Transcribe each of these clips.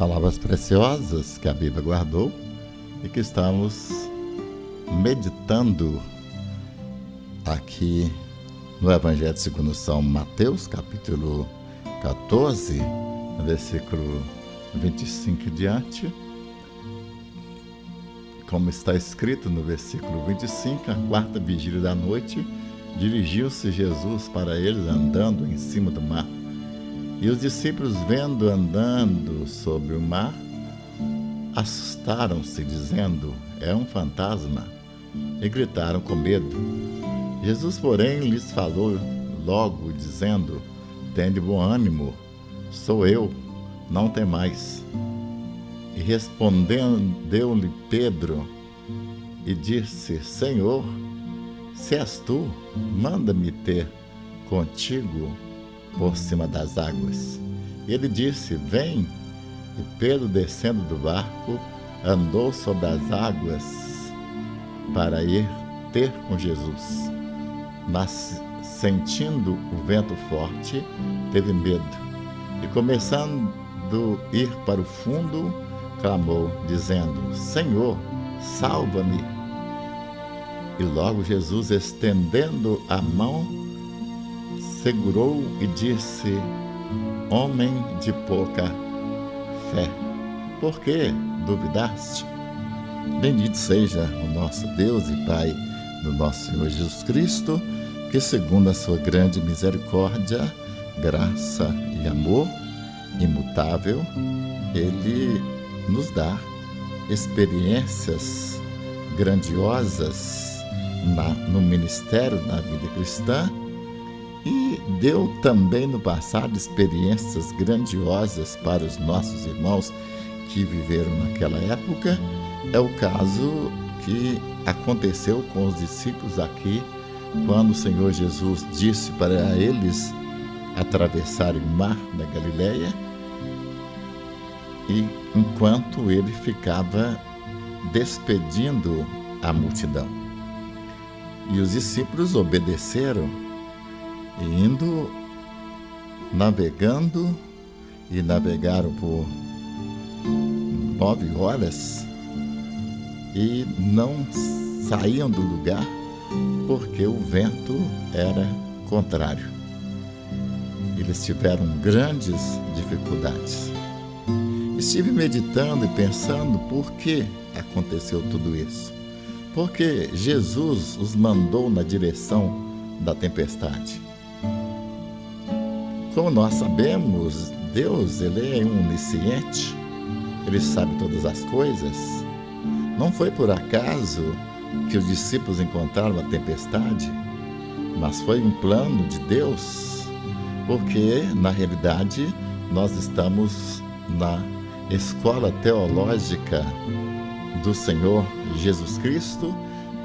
Palavras preciosas que a Bíblia guardou e que estamos meditando aqui no Evangelho segundo São Mateus, capítulo 14, versículo 25 em diante. Como está escrito no versículo 25, a quarta vigília da noite, dirigiu-se Jesus para eles andando em cima do mar. E os discípulos, vendo andando sobre o mar, assustaram-se, dizendo: é um fantasma, e gritaram com medo. Jesus, porém, lhes falou logo, dizendo: tende bom ânimo, sou eu, não temais. E respondeu-lhe Pedro e disse: Senhor, se és tu, manda-me ter contigo por cima das águas. E ele disse: vem. E Pedro, descendo do barco, andou sobre as águas para ir ter com Jesus. Mas, sentindo o vento forte, teve medo. E, começando a ir para o fundo, clamou, dizendo: Senhor, salva-me. E logo Jesus, estendendo a mão, segurou e disse: homem de pouca fé, por que duvidaste? Bendito seja o nosso Deus e Pai do nosso Senhor Jesus Cristo, que segundo a sua grande misericórdia, graça e amor imutável, Ele nos dá experiências grandiosas no ministério, na vida cristã, e deu também no passado experiências grandiosas para os nossos irmãos que viveram naquela época. É o caso que aconteceu com os discípulos aqui, quando o Senhor Jesus disse para eles atravessarem o mar da Galileia, e enquanto ele ficava despedindo a multidão. E os discípulos obedeceram, indo, navegando, e navegaram por 9 horas e não saíam do lugar porque o vento era contrário. Eles tiveram grandes dificuldades. Estive meditando e pensando por que aconteceu tudo isso. Porque Jesus os mandou na direção da tempestade. Como nós sabemos, Deus, Ele é onisciente, Ele sabe todas as coisas. Não foi por acaso que os discípulos encontraram a tempestade, mas foi um plano de Deus, porque, na realidade, nós estamos na escola teológica do Senhor Jesus Cristo,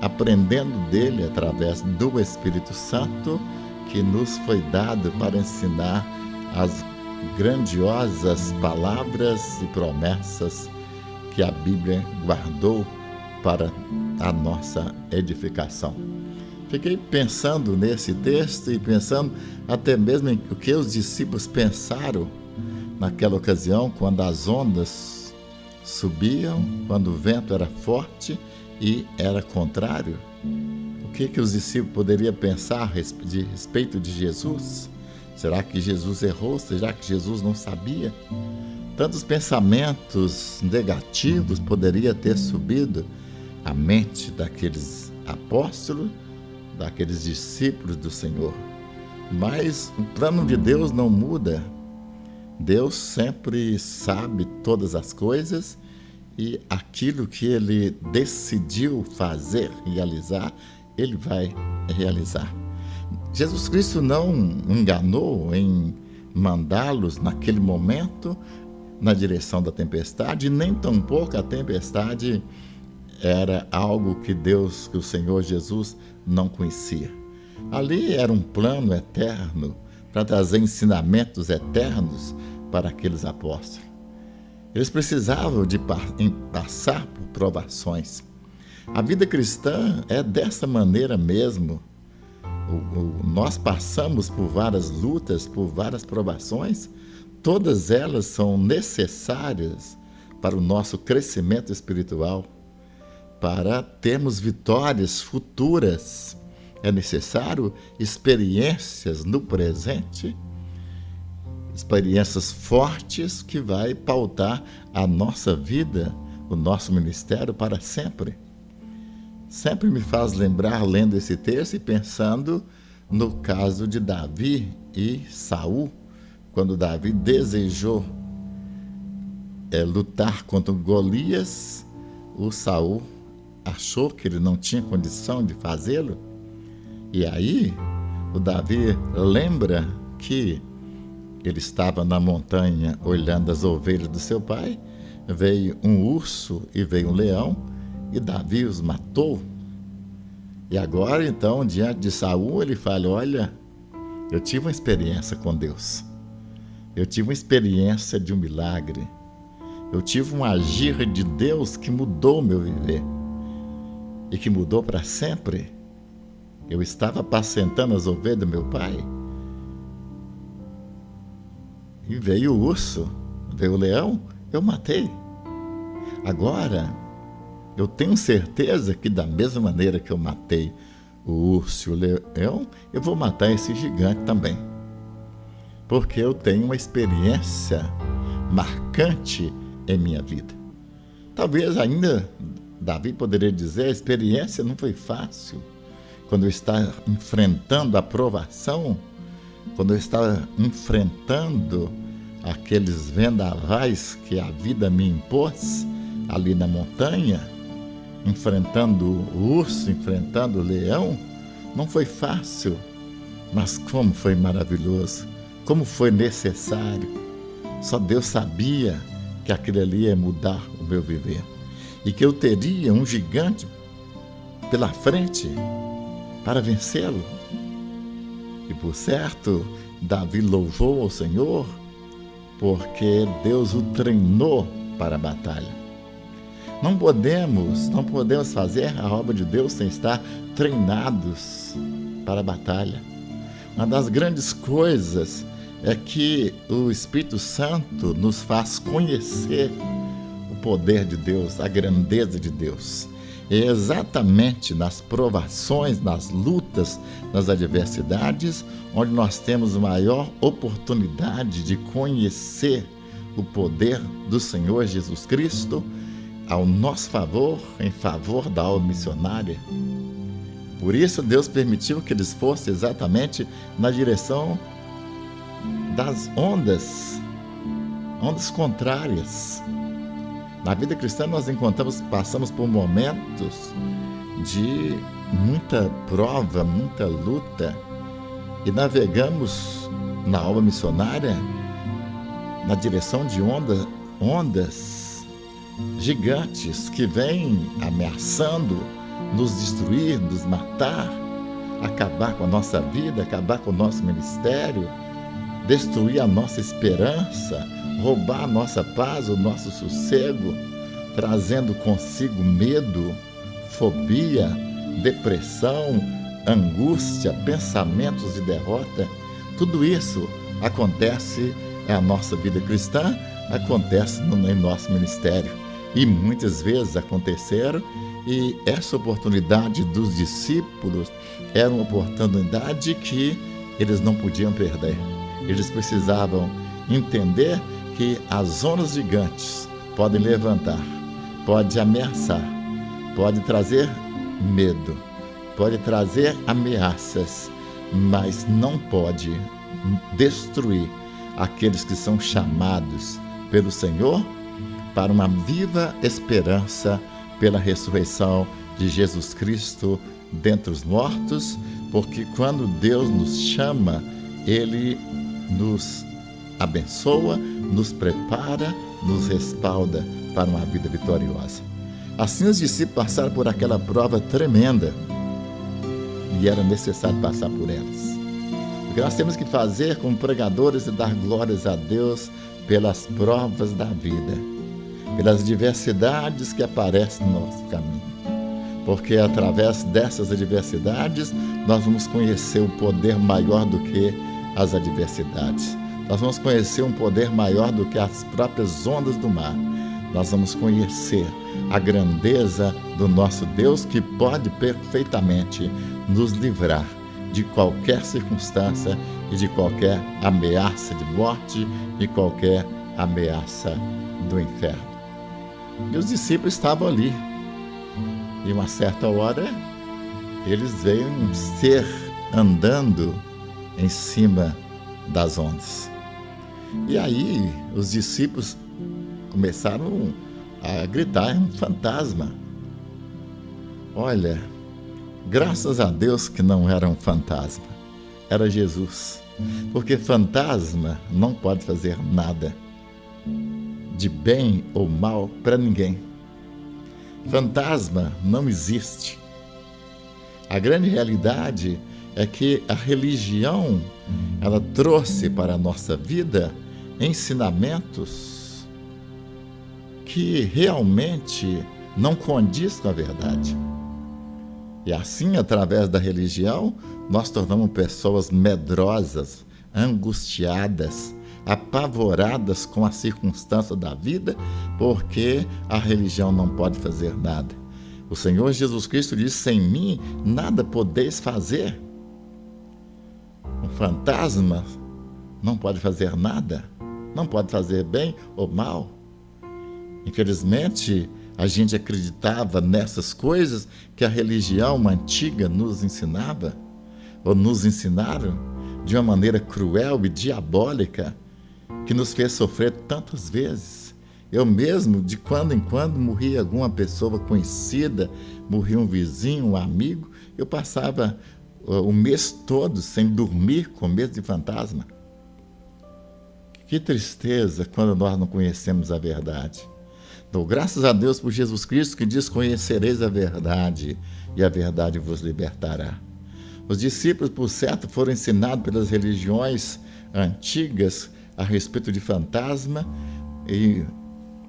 aprendendo dele através do Espírito Santo, que nos foi dado para ensinar as grandiosas palavras e promessas que a Bíblia guardou para a nossa edificação. Fiquei pensando nesse texto e pensando até mesmo em o que os discípulos pensaram naquela ocasião, quando as ondas subiam, quando o vento era forte e era contrário. O que os discípulos poderiam pensar a respeito de Jesus? Será que Jesus errou? Será que Jesus não sabia? Tantos pensamentos negativos poderiam ter subido à mente daqueles apóstolos, daqueles discípulos do Senhor. Mas o plano de Deus não muda. Deus sempre sabe todas as coisas, e aquilo que Ele decidiu fazer, realizar, Ele vai realizar. Jesus Cristo não enganou em mandá-los naquele momento na direção da tempestade, nem tampouco a tempestade era algo que o Senhor Jesus não conhecia. Ali era um plano eterno para trazer ensinamentos eternos para aqueles apóstolos. Eles precisavam de passar por provações. A vida cristã é dessa maneira mesmo. Nós passamos por várias lutas, por várias provações. todas elas são necessárias para o nosso crescimento espiritual, para termos vitórias futuras. É necessário experiências no presente, experiências fortes que vai pautar a nossa vida, o nosso ministério para sempre. Sempre me faz lembrar, lendo esse texto e pensando no caso de Davi e Saul, quando Davi desejou lutar contra Golias, o Saul achou que ele não tinha condição de fazê-lo. E aí, o Davi lembra que ele estava na montanha olhando as ovelhas do seu pai, veio um urso e veio um leão, e Davi os matou. E agora, então, diante de Saul, ele fala: olha, eu tive uma experiência com Deus. Eu tive uma experiência de um milagre. Eu tive um agir de Deus que mudou o meu viver. E que mudou para sempre. Eu estava apacentando as ovelhas do meu pai. E veio o urso, veio o leão, eu matei. Agora, eu tenho certeza que da mesma maneira que eu matei o urso e o leão, eu vou matar esse gigante também. Porque eu tenho uma experiência marcante em minha vida. Talvez ainda Davi poderia dizer: a experiência não foi fácil. Quando eu estava enfrentando a provação, quando eu estava enfrentando aqueles vendavais que a vida me impôs ali na montanha, enfrentando o urso, enfrentando o leão, não foi fácil, mas como foi maravilhoso, como foi necessário. Só Deus sabia que aquilo ali ia mudar o meu viver e que eu teria um gigante pela frente para vencê-lo. E por certo, Davi louvou ao Senhor porque Deus o treinou para a batalha. Não podemos fazer a obra de Deus sem estar treinados para a batalha. Uma das grandes coisas é que o Espírito Santo nos faz conhecer o poder de Deus, a grandeza de Deus. É exatamente nas provações, nas lutas, nas adversidades, onde nós temos maior oportunidade de conhecer o poder do Senhor Jesus Cristo ao nosso favor, em favor da obra missionária. Por isso, Deus permitiu que eles fossem exatamente na direção das ondas contrárias. Na vida cristã nós passamos por momentos de muita prova, muita luta, e navegamos na obra missionária na direção de ondas gigantes que vêm ameaçando nos destruir, nos matar, acabar com a nossa vida, acabar com o nosso ministério, destruir a nossa esperança, roubar a nossa paz, o nosso sossego, trazendo consigo medo, fobia, depressão, angústia, pensamentos de derrota. Tudo isso acontece na nossa vida cristã, acontece em nosso ministério. E muitas vezes aconteceram, e essa oportunidade dos discípulos era uma oportunidade que eles não podiam perder. Eles precisavam entender que as ondas gigantes podem levantar, pode ameaçar, pode trazer medo, pode trazer ameaças, mas não pode destruir aqueles que são chamados pelo Senhor para uma viva esperança pela ressurreição de Jesus Cristo dentre os mortos, porque quando Deus nos chama, Ele nos abençoa, nos prepara, nos respalda para uma vida vitoriosa. Assim os discípulos passaram por aquela prova tremenda e era necessário passar por elas. O que nós temos que fazer como pregadores é dar glórias a Deus pelas provas da vida, pelas adversidades que aparecem no nosso caminho, porque através dessas adversidades nós vamos conhecer o poder maior do que as adversidades. Nós vamos conhecer um poder maior do que as próprias ondas do mar. Nós vamos conhecer a grandeza do nosso Deus, que pode perfeitamente nos livrar de qualquer circunstância e de qualquer ameaça de morte e qualquer ameaça do inferno. E os discípulos estavam ali. E uma certa hora, eles veem ser andando em cima das ondas. E aí, os discípulos começaram a gritar: é um fantasma. Olha, graças a Deus que não era um fantasma, era Jesus. Porque fantasma não pode fazer nada de bem ou mal para ninguém. Fantasma não existe. A grande realidade é que a religião, ela trouxe para a nossa vida ensinamentos que realmente não condiz com a verdade. E assim, através da religião, nós tornamos pessoas medrosas, angustiadas, apavoradas com a circunstância da vida, porque a religião não pode fazer nada. O Senhor Jesus Cristo disse: sem mim nada podeis fazer. Um fantasma não pode fazer nada, não pode fazer bem ou mal. Infelizmente, a gente acreditava nessas coisas que a religião antiga nos ensinava, ou nos ensinaram de uma maneira cruel e diabólica, que nos fez sofrer tantas vezes. Eu mesmo, de quando em quando, morria alguma pessoa conhecida, morria um vizinho, um amigo, eu passava o mês todo sem dormir com medo de fantasma. Que tristeza quando nós não conhecemos a verdade. Dou graças a Deus por Jesus Cristo, que diz: conhecereis a verdade e a verdade vos libertará. Os discípulos, por certo, foram ensinados pelas religiões antigas a respeito de fantasma e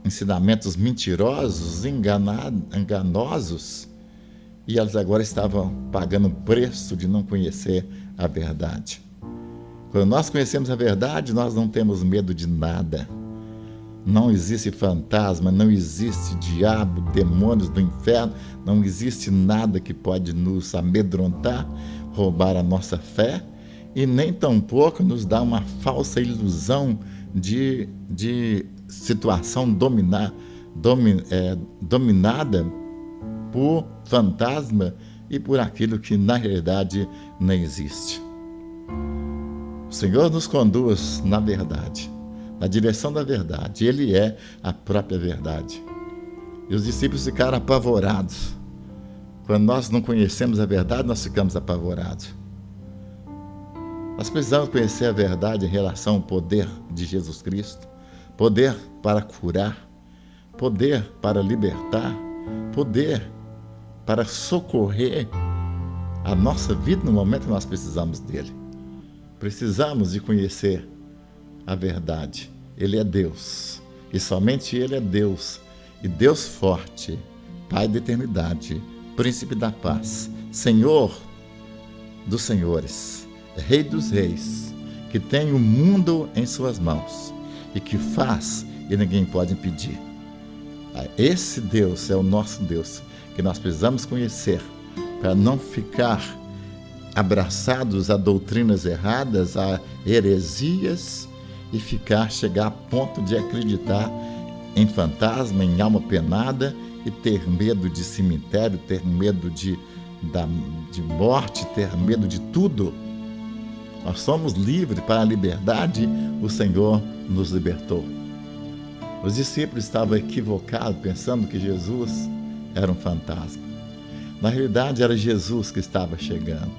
ensinamentos mentirosos, enganosos, e eles agora estavam pagando o preço de não conhecer a verdade. Quando nós conhecemos a verdade, nós não temos medo de nada. Não existe fantasma, não existe diabo, demônios do inferno, não existe nada que pode nos amedrontar, roubar a nossa fé e nem tampouco nos dar uma falsa ilusão de situação dominada por fantasma e por aquilo que na realidade não existe. O Senhor nos conduz na verdade, na direção da verdade. Ele é a própria verdade. E os discípulos ficaram apavorados. Quando nós não conhecemos a verdade, nós ficamos apavorados. Nós precisamos conhecer a verdade em relação ao poder de Jesus Cristo. Poder para curar, poder para libertar, poder para socorrer a nossa vida no momento que nós precisamos dele. Precisamos de conhecer a verdade. Ele é Deus, e somente Ele é Deus, e Deus forte, Pai da eternidade, Príncipe da paz, Senhor dos senhores, Rei dos reis, que tem o mundo em suas mãos, e que faz e ninguém pode impedir. Esse Deus é o nosso Deus, que nós precisamos conhecer, para não ficar abraçados a doutrinas erradas, a heresias, e chegar a ponto de acreditar em fantasma, em alma penada, e ter medo de cemitério, ter medo de morte, ter medo de tudo. Nós somos livres para a liberdade, o Senhor nos libertou. Os discípulos estavam equivocados, pensando que Jesus era um fantasma. Na realidade, era Jesus que estava chegando.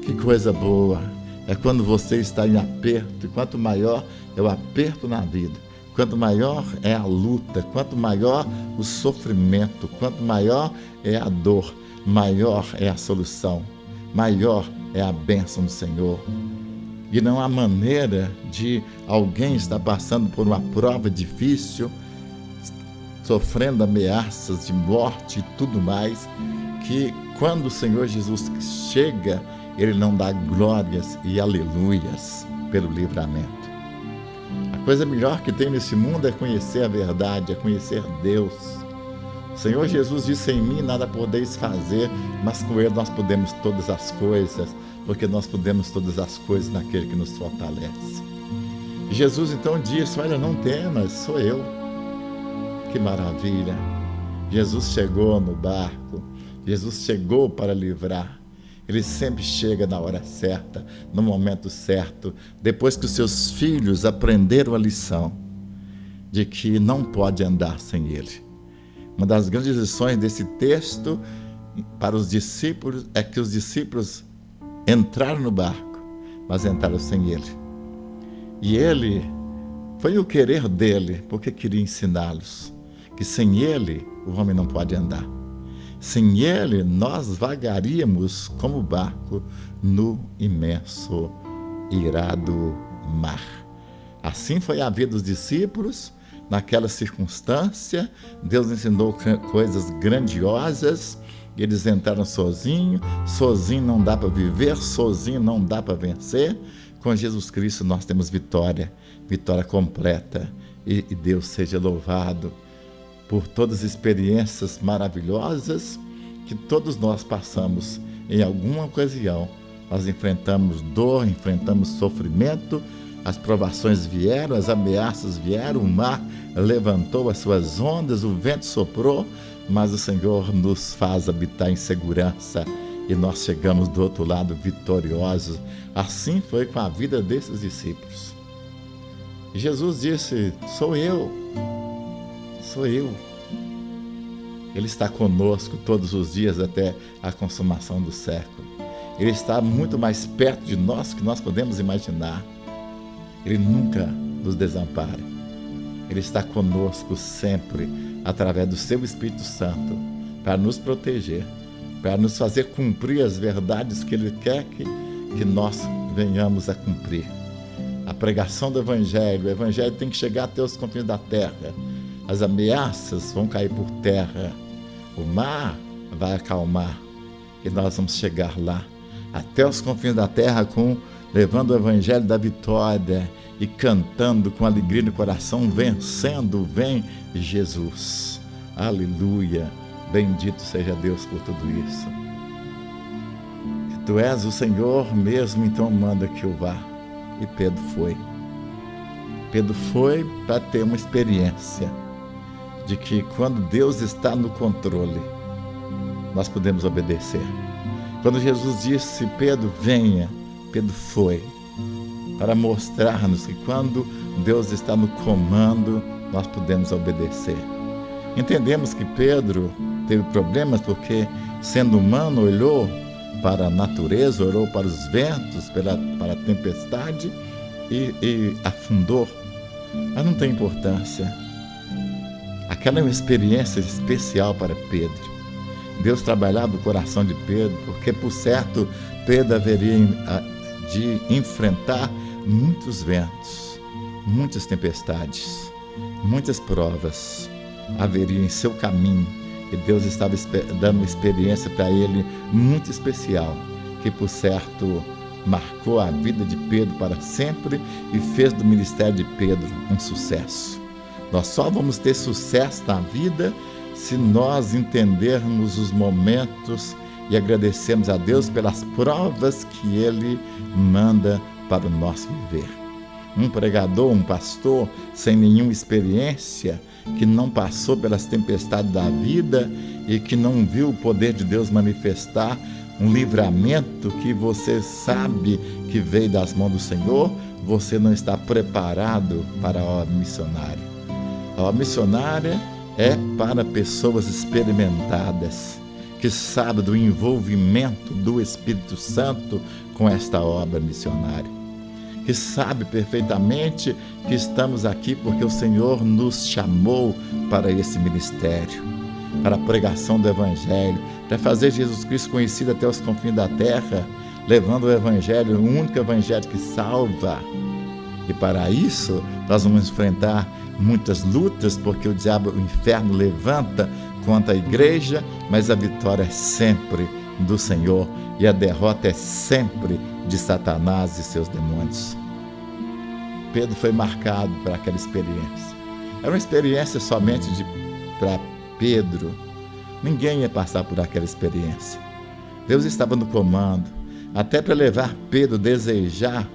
Que coisa boa é quando você está em aperto, e quanto maior é o aperto na vida, quanto maior é a luta, quanto maior o sofrimento, quanto maior é a dor, maior é a solução, maior é a bênção do Senhor. E não há maneira de alguém estar passando por uma prova difícil, sofrendo ameaças de morte e tudo mais, que quando o Senhor Jesus chega, Ele não dá glórias e aleluias pelo livramento. coisa melhor que tem nesse mundo é conhecer a verdade, é conhecer Deus. O Senhor Jesus disse: em mim nada podeis fazer, mas com Ele nós podemos todas as coisas, porque nós podemos todas as coisas naquele que nos fortalece. E Jesus então disse: olha, não temas, sou eu. Que maravilha! Jesus chegou no barco, Jesus chegou para livrar. Ele sempre chega na hora certa, no momento certo, depois que os seus filhos aprenderam a lição de que não pode andar sem Ele. Uma das grandes lições desse texto para os discípulos é que os discípulos entraram no barco, mas entraram sem Ele. E Ele, foi o querer dele, porque queria ensiná-los que sem Ele o homem não pode andar. Sem Ele, nós vagaríamos como barco no imenso e irado mar. Assim foi a vida dos discípulos. Naquela circunstância, Deus ensinou coisas grandiosas. Eles entraram sozinhos. Sozinho não dá para viver, sozinho não dá para vencer. Com Jesus Cristo nós temos vitória, vitória completa. E Deus seja louvado por todas as experiências maravilhosas que todos nós passamos. Em alguma ocasião, nós enfrentamos dor, enfrentamos sofrimento, as provações vieram, as ameaças vieram, o mar levantou as suas ondas, o vento soprou, mas o Senhor nos faz habitar em segurança e nós chegamos do outro lado vitoriosos. Assim foi com a vida desses discípulos. E Jesus disse: sou eu. Sou eu. Ele está conosco todos os dias até a consumação do século. Ele está muito mais perto de nós que nós podemos imaginar. Ele nunca nos desampara. Ele está conosco sempre, através do seu Espírito Santo, para nos proteger, para nos fazer cumprir as verdades que Ele quer que nós venhamos a cumprir. A pregação do Evangelho, o Evangelho tem que chegar até os confins da terra. As ameaças vão cair por terra, o mar vai acalmar e nós vamos chegar lá, até os confins da terra, levando o Evangelho da vitória e cantando com alegria no coração, vencendo, vem Jesus. Aleluia, bendito seja Deus por tudo isso. Se Tu és o Senhor mesmo, então manda que eu vá. E Pedro foi. Pedro foi para ter uma experiência de que quando Deus está no controle, nós podemos obedecer. Quando Jesus disse: Pedro, venha, Pedro foi, para mostrar-nos que quando Deus está no comando, nós podemos obedecer. Entendemos que Pedro teve problemas porque, sendo humano, olhou para a natureza, olhou para os ventos, para a tempestade e afundou. Mas não tem importância. Aquela é uma experiência especial para Pedro. Deus trabalhava o coração de Pedro, porque, por certo, Pedro haveria de enfrentar muitos ventos, muitas tempestades, muitas provas haveria em seu caminho. E Deus estava dando uma experiência para ele muito especial, que, por certo, marcou a vida de Pedro para sempre e fez do ministério de Pedro um sucesso. Nós só vamos ter sucesso na vida se nós entendermos os momentos e agradecermos a Deus pelas provas que Ele manda para o nosso viver. Um pregador, um pastor sem nenhuma experiência, que não passou pelas tempestades da vida e que não viu o poder de Deus manifestar um livramento que você sabe que veio das mãos do Senhor, você não está preparado para a obra missionária. A obra missionária é para pessoas experimentadas, que sabem do envolvimento do Espírito Santo com esta obra missionária, que sabe perfeitamente que estamos aqui porque o Senhor nos chamou para esse ministério, para a pregação do Evangelho, para fazer Jesus Cristo conhecido até os confins da terra, levando o Evangelho, o único Evangelho que salva. E para isso nós vamos enfrentar muitas lutas, porque o diabo, o inferno, levanta contra a igreja, mas a vitória é sempre do Senhor e a derrota é sempre de Satanás e seus demônios. Pedro foi marcado por aquela experiência. Era uma experiência somente para Pedro. Ninguém ia passar por aquela experiência. Deus estava no comando. Até para levar Pedro a desejar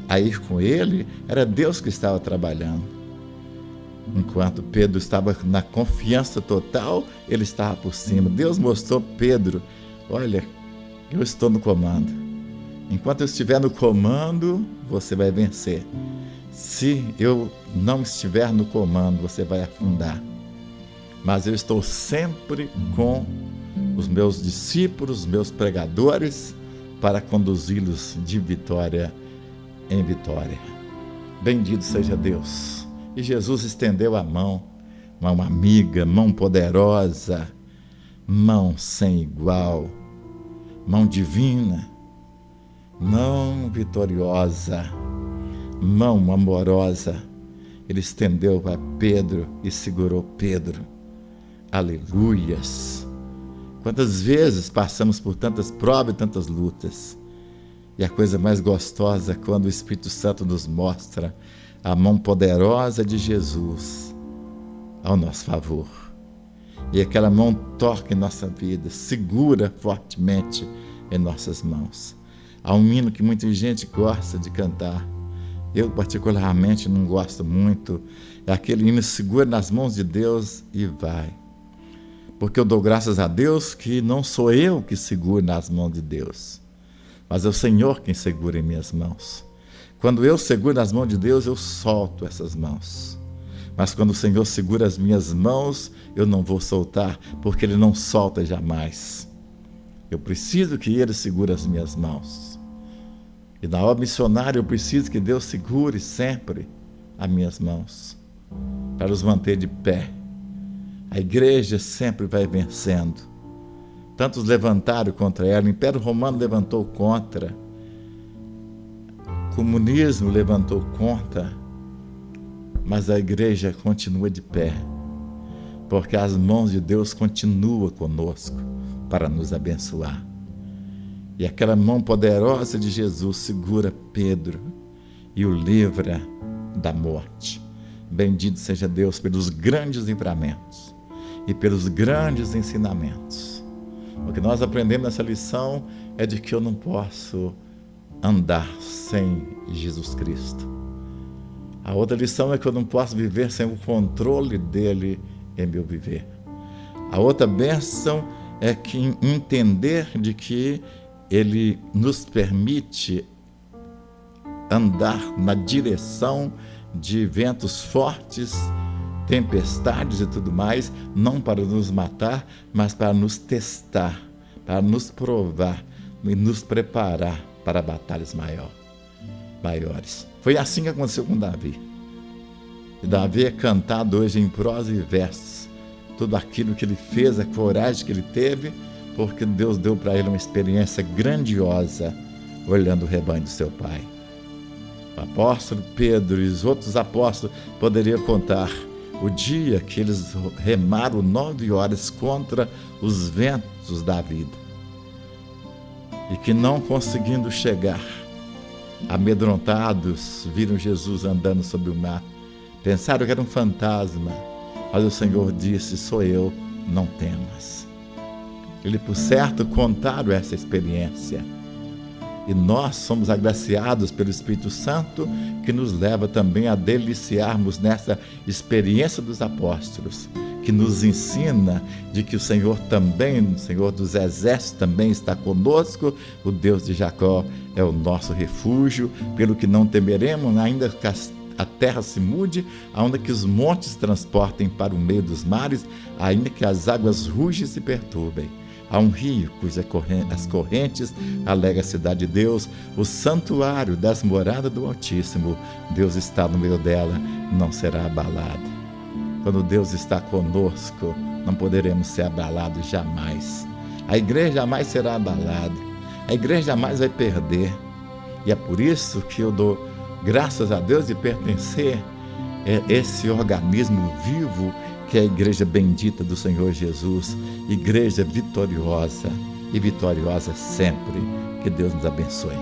a ir com ele, era Deus que estava trabalhando. Enquanto Pedro estava na confiança total, ele estava por cima. Deus mostrou a Pedro: olha, eu estou no comando. Enquanto eu estiver no comando, você vai vencer. Se eu não estiver no comando, você vai afundar. Mas eu estou sempre com os meus discípulos, os meus pregadores, para conduzi-los de vitória em vitória. Bendito seja Deus. E Jesus estendeu a mão amiga, mão poderosa, mão sem igual, mão divina, mão vitoriosa, mão amorosa. Ele estendeu para Pedro e segurou Pedro. Aleluias! Quantas vezes passamos por tantas provas e tantas lutas, e a coisa mais gostosa é quando o Espírito Santo nos mostra a mão poderosa de Jesus ao nosso favor. E aquela mão toca em nossa vida, segura fortemente em nossas mãos. Há um hino que muita gente gosta de cantar. Eu particularmente não gosto muito. É aquele hino: segura nas mãos de Deus e vai. Porque eu dou graças a Deus que não sou eu que seguro nas mãos de Deus, mas é o Senhor quem segura em minhas mãos. Quando eu seguro nas mãos de Deus, eu solto essas mãos. Mas quando o Senhor segura as minhas mãos, eu não vou soltar, porque Ele não solta jamais. Eu preciso que Ele segure as minhas mãos. E na obra missionária eu preciso que Deus segure sempre as minhas mãos, para os manter de pé. A igreja sempre vai vencendo. Tantos levantaram contra ela, o Império Romano levantou contra, o comunismo levantou contra, mas a igreja continua de pé, porque as mãos de Deus continuam conosco para nos abençoar. E aquela mão poderosa de Jesus segura Pedro e o livra da morte. Bendito seja Deus pelos grandes livramentos e pelos grandes ensinamentos. O que nós aprendemos nessa lição é de que eu não posso andar sem Jesus Cristo. A outra lição é que eu não posso viver sem o controle dele em meu viver. A outra bênção é que entender de que ele nos permite andar na direção de ventos fortes, tempestades e tudo mais, não para nos matar, mas para nos testar, para nos provar e nos preparar para batalhas maiores. Foi assim que aconteceu com Davi. E Davi é cantado hoje em prosa e versos, tudo aquilo que ele fez, a coragem que ele teve, porque Deus deu para ele uma experiência grandiosa, olhando o rebanho do seu pai. O apóstolo Pedro e os outros apóstolos poderiam contar o dia que eles remaram 9 horas contra os ventos da vida, e que, não conseguindo chegar, amedrontados, viram Jesus andando sobre o mar. Pensaram que era um fantasma, mas o Senhor disse: sou eu, não temas. Ele, por certo, contaram essa experiência. E nós somos agraciados pelo Espírito Santo, que nos leva também a deliciarmos nessa experiência dos apóstolos, que nos ensina de que o Senhor também, o Senhor dos exércitos também está conosco. O Deus de Jacó é o nosso refúgio, pelo que não temeremos, ainda que a terra se mude, ainda que os montes transportem para o meio dos mares, ainda que as águas rugem e se perturbem. Há um rio cujas as correntes alegam a cidade de Deus, o santuário das moradas do Altíssimo. Deus está no meio dela, não será abalada. Quando Deus está conosco, não poderemos ser abalados jamais. A igreja jamais será abalada, a igreja jamais vai perder. E é por isso que eu dou graças a Deus de pertencer a esse organismo vivo que é a igreja bendita do Senhor Jesus, igreja vitoriosa e vitoriosa sempre. Que Deus nos abençoe.